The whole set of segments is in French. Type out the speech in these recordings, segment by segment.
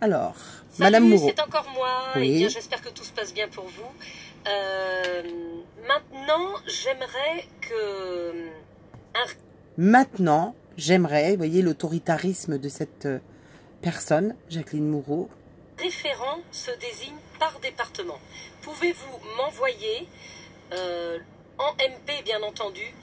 Alors, Salut, Madame Moreau. c'est encore moi. Oui. Eh bien, j'espère que tout se passe bien pour vous. Maintenant, j'aimerais que Maintenant, j'aimerais, vous voyez l'autoritarisme de cette personne, Jacqueline Moreau. référent se désigne par département. Pouvez-vous m'envoyer en MP, bien entendu,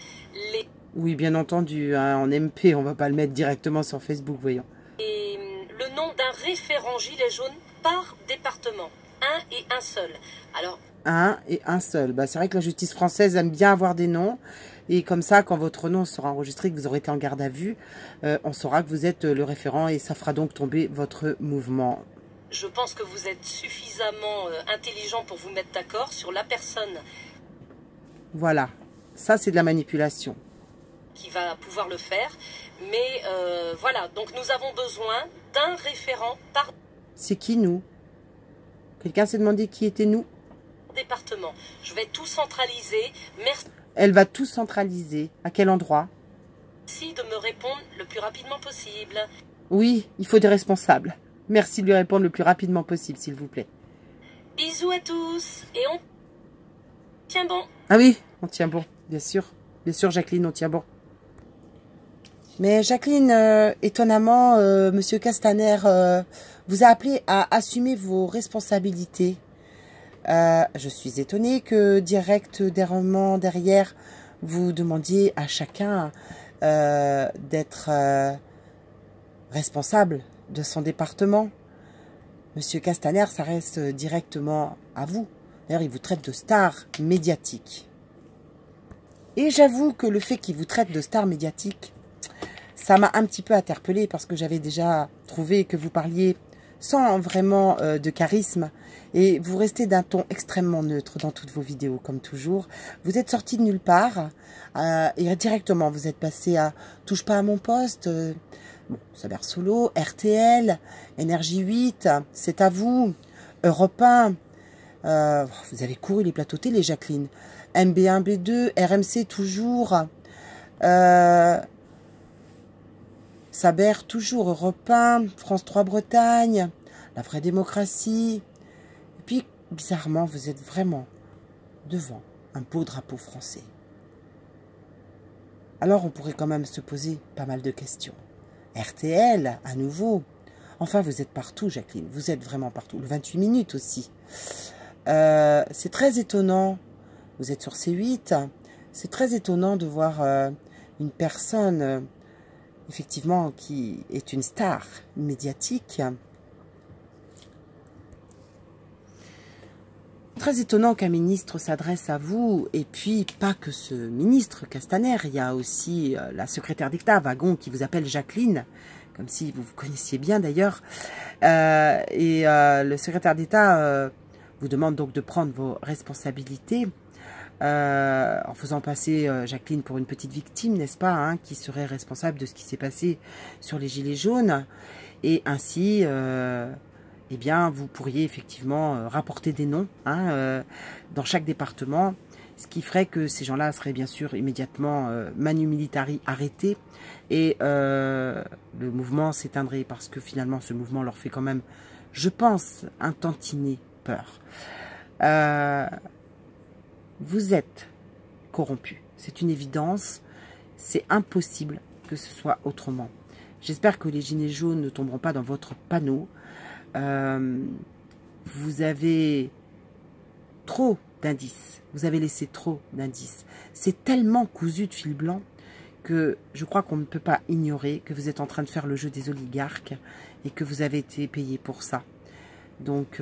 les Oui, bien entendu, hein, en MP, on va pas le mettre directement sur Facebook, voyons. le nom d'un référent gilet jaune par département. Un et un seul. Alors, Un et un seul. Bah, c'est vrai que la justice française aime bien avoir des noms. Et comme ça, quand votre nom sera enregistré, que vous aurez été en garde à vue, on saura que vous êtes le référent et ça fera donc tomber votre mouvement. je pense que vous êtes suffisamment intelligent pour vous mettre d'accord sur la personne Voilà. Ça, c'est de la manipulation. qui va pouvoir le faire. Mais voilà, donc nous avons besoin d'un référent par C'est qui, nous? Quelqu'un s'est demandé qui était nous? département. Je vais tout centraliser. Elle va tout centraliser. À quel endroit? Merci de me répondre le plus rapidement possible. Oui, il faut des responsables. Merci de lui répondre le plus rapidement possible, s'il vous plaît. Bisous à tous et on tient bon. Ah oui, on tient bon, bien sûr. Bien sûr, Jacqueline, on tient bon. Mais Jacqueline, étonnamment, Monsieur Castaner vous a appelé à assumer vos responsabilités. Je suis étonnée que directement derrière, vous demandiez à chacun d'être responsable de son département. Monsieur Castaner, ça reste directement à vous. D'ailleurs, il vous traite de star médiatique. Et j'avoue que le fait qu'il vous traite de star médiatique, ça m'a un petit peu interpellée parce que j'avais déjà trouvé que vous parliez sans vraiment de charisme et vous restez d'un ton extrêmement neutre dans toutes vos vidéos comme toujours. Vous êtes sorti de nulle part et directement vous êtes passé à touche pas à mon poste, bon, Saber Solo, RTL, Énergie 8, c'est à vous, Europe 1, vous avez couru les plateaux télé Jacqueline, MB1, B2, RMC toujours, Saber toujours, Europe 1, France 3 Bretagne, La Vraie Démocratie. Et puis, bizarrement, vous êtes vraiment devant un beau drapeau français. Alors, on pourrait quand même se poser pas mal de questions. RTL, à nouveau. Enfin, vous êtes partout, Jacqueline. Vous êtes vraiment partout. Le 28 minutes aussi. C'est très étonnant. Vous êtes sur C8. C'est très étonnant de voir une personne... effectivement, qui est une star médiatique. Très étonnant qu'un ministre s'adresse à vous, et puis pas que ce ministre Castaner, il y a aussi la secrétaire d'État, Wagon, qui vous appelle Jacqueline, comme si vous vous connaissiez bien d'ailleurs, le secrétaire d'État vous demande donc de prendre vos responsabilités, en faisant passer Jacqueline pour une petite victime, n'est-ce pas, hein, qui serait responsable de ce qui s'est passé sur les Gilets jaunes. Et ainsi, eh bien, vous pourriez effectivement rapporter des noms hein, dans chaque département, ce qui ferait que ces gens-là seraient bien sûr immédiatement manu militari arrêtés et le mouvement s'éteindrait parce que finalement ce mouvement leur fait quand même, je pense, un tantinet peur. Vous êtes corrompu, c'est une évidence, c'est impossible que ce soit autrement. J'espère que les gilets jaunes ne tomberont pas dans votre panneau. Vous avez trop d'indices, vous avez laissé trop d'indices. C'est tellement cousu de fil blanc que je crois qu'on ne peut pas ignorer que vous êtes en train de faire le jeu des oligarques et que vous avez été payé pour ça. Donc,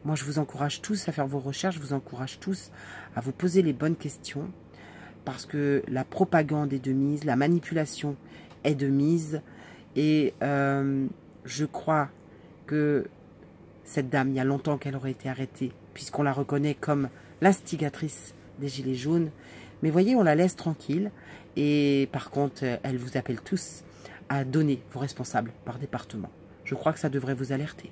moi, je vous encourage tous à faire vos recherches, je vous encourage tous à vous poser les bonnes questions parce que la propagande est de mise, la manipulation est de mise et je crois que cette dame, il y a longtemps qu'elle aurait été arrêtée puisqu'on la reconnaît comme l'instigatrice des Gilets jaunes. Mais voyez, on la laisse tranquille et par contre, elle vous appelle tous à donner vos responsables par département. Je crois que ça devrait vous alerter.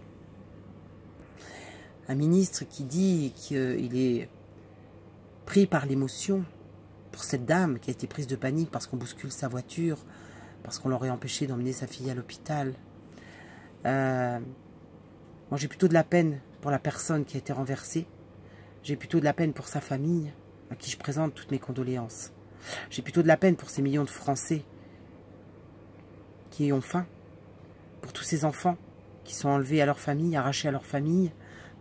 Un ministre qui dit qu'il est pris par l'émotion pour cette dame qui a été prise de panique parce qu'on bouscule sa voiture, parce qu'on l'aurait empêché d'emmener sa fille à l'hôpital. Moi, j'ai plutôt de la peine pour la personne qui a été renversée. J'ai plutôt de la peine pour sa famille, à qui je présente toutes mes condoléances. J'ai plutôt de la peine pour ces millions de Français qui ont faim, pour tous ces enfants qui sont enlevés à leur famille, arrachés à leur famille,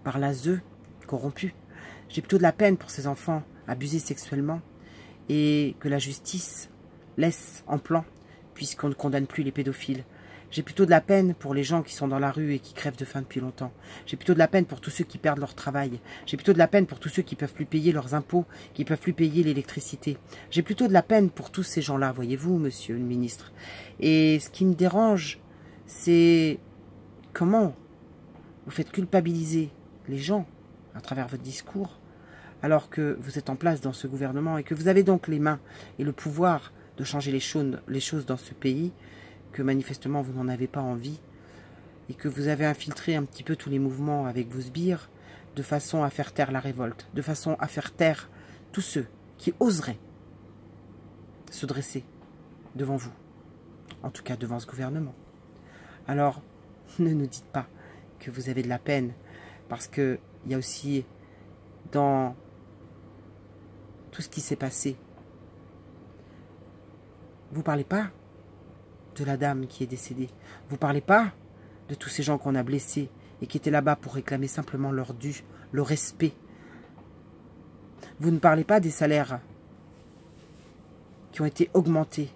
par l'ASE, corrompus. J'ai plutôt de la peine pour ces enfants abusés sexuellement et que la justice laisse en plan, puisqu'on ne condamne plus les pédophiles. J'ai plutôt de la peine pour les gens qui sont dans la rue et qui crèvent de faim depuis longtemps. J'ai plutôt de la peine pour tous ceux qui perdent leur travail. J'ai plutôt de la peine pour tous ceux qui ne peuvent plus payer leurs impôts, qui ne peuvent plus payer l'électricité. J'ai plutôt de la peine pour tous ces gens-là, voyez-vous, monsieur le ministre. Et ce qui me dérange, c'est comment vous faites culpabiliser les gens à travers votre discours, alors que vous êtes en place dans ce gouvernement et que vous avez donc les mains et le pouvoir de changer les choses dans ce pays, que manifestement vous n'en avez pas envie, et que vous avez infiltré un petit peu tous les mouvements avec vos sbires, de façon à faire taire la révolte, de façon à faire taire tous ceux qui oseraient se dresser devant vous, en tout cas devant ce gouvernement. Alors, ne nous dites pas que vous avez de la peine, parce qu'il y a aussi dans tout ce qui s'est passé, vous ne parlez pas de la dame qui est décédée. Vous ne parlez pas de tous ces gens qu'on a blessés et qui étaient là-bas pour réclamer simplement leur dû, le respect. Vous ne parlez pas des salaires qui ont été augmentés